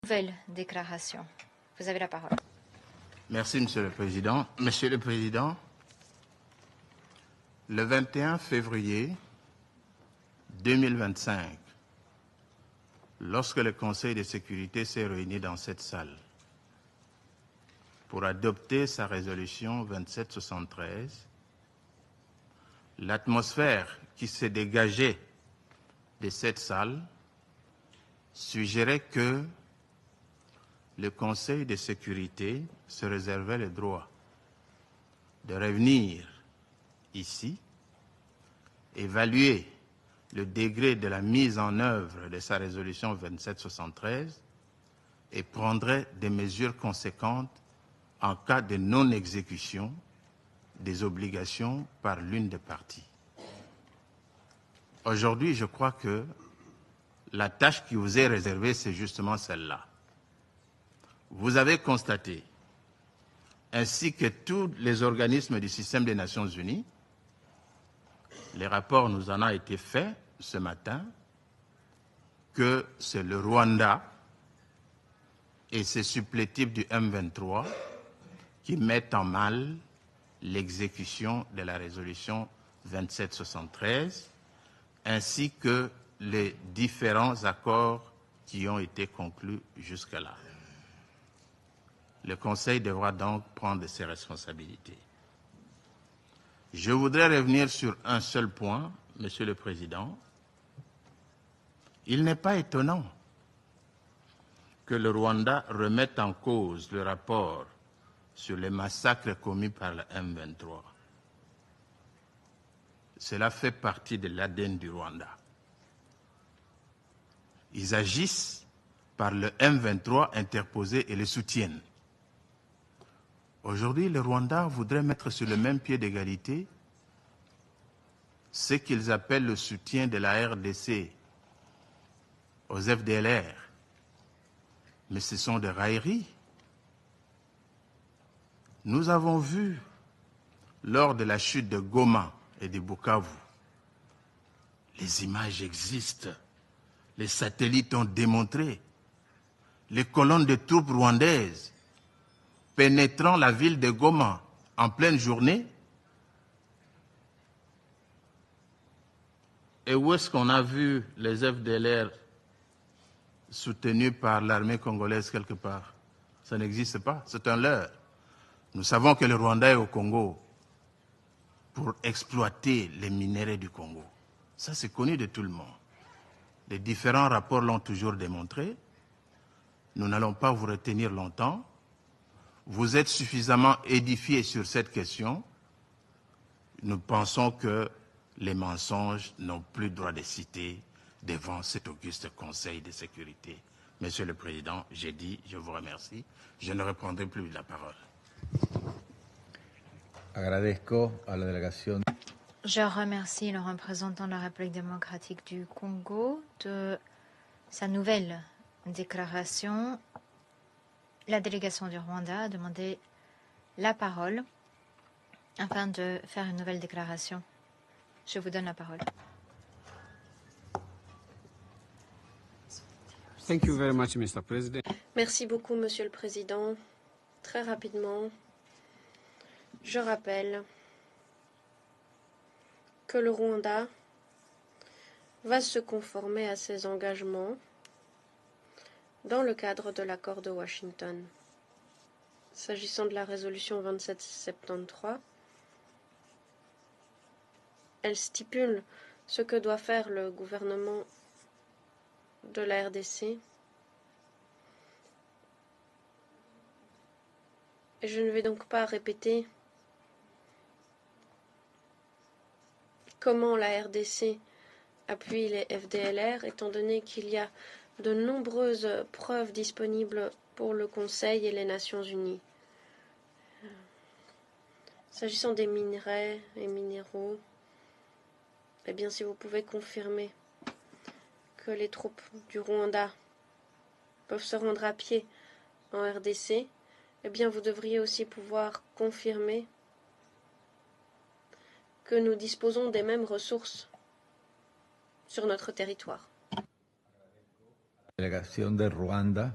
Nouvelle déclaration. Vous avez la parole. Merci, Monsieur le Président. Monsieur le Président, le 21 février 2025, lorsque le Conseil de sécurité s'est réuni dans cette salle pour adopter sa résolution 2773, l'atmosphère qui s'est dégagée de cette salle suggérait que le Conseil de sécurité se réservait le droit de revenir ici, évaluer le degré de la mise en œuvre de sa résolution 2773 et prendrait des mesures conséquentes en cas de non-exécution des obligations par l'une des parties. Aujourd'hui, je crois que la tâche qui vous est réservée, c'est justement celle-là. Vous avez constaté, ainsi que tous les organismes du système des Nations Unies, les rapports nous en ont été faits ce matin, que c'est le Rwanda et ses supplétifs du M23 qui mettent en mal l'exécution de la résolution 2773, ainsi que les différents accords qui ont été conclus jusque-là. Le Conseil devra donc prendre ses responsabilités. Je voudrais revenir sur un seul point, Monsieur le Président. Il n'est pas étonnant que le Rwanda remette en cause le rapport sur les massacres commis par le M23. Cela fait partie de l'ADN du Rwanda. Ils agissent par le M23 interposé et le soutiennent. Aujourd'hui, le Rwanda voudrait mettre sur le même pied d'égalité ce qu'ils appellent le soutien de la RDC aux FDLR. Mais ce sont des railleries. Nous avons vu, lors de la chute de Goma et de Bukavu, les images existent, les satellites ont démontré, les colonnes de troupes rwandaises pénétrant la ville de Goma en pleine journée. Et où est-ce qu'on a vu les FDLR soutenus par l'armée congolaise quelque part? Ça n'existe pas, c'est un leurre. Nous savons que le Rwanda est au Congo pour exploiter les minéraux du Congo. Ça, c'est connu de tout le monde. Les différents rapports l'ont toujours démontré. Nous n'allons pas vous retenir longtemps. Vous êtes suffisamment édifiés sur cette question. Nous pensons que les mensonges n'ont plus droit de citer devant cet auguste Conseil de sécurité. Monsieur le Président, j'ai dit, je vous remercie. Je ne reprendrai plus la parole. Je remercie le représentant de la République démocratique du Congo de sa nouvelle déclaration. La délégation du Rwanda a demandé la parole afin de faire une nouvelle déclaration. Je vous donne la parole. Thank you very much, Mr. President. Merci beaucoup, Monsieur le Président. Très rapidement, je rappelle que le Rwanda va se conformer à ses engagements dans le cadre de l'accord de Washington. S'agissant de la résolution 2773, elle stipule ce que doit faire le gouvernement de la RDC. Et je ne vais donc pas répéter comment la RDC appuie les FDLR, étant donné qu'il y a de nombreuses preuves disponibles pour le Conseil et les Nations Unies. S'agissant des minerais et minéraux, eh bien, si vous pouvez confirmer que les troupes du Rwanda peuvent se rendre à pied en RDC, eh bien, vous devriez aussi pouvoir confirmer que nous disposons des mêmes ressources sur notre territoire. Délégation de Rwanda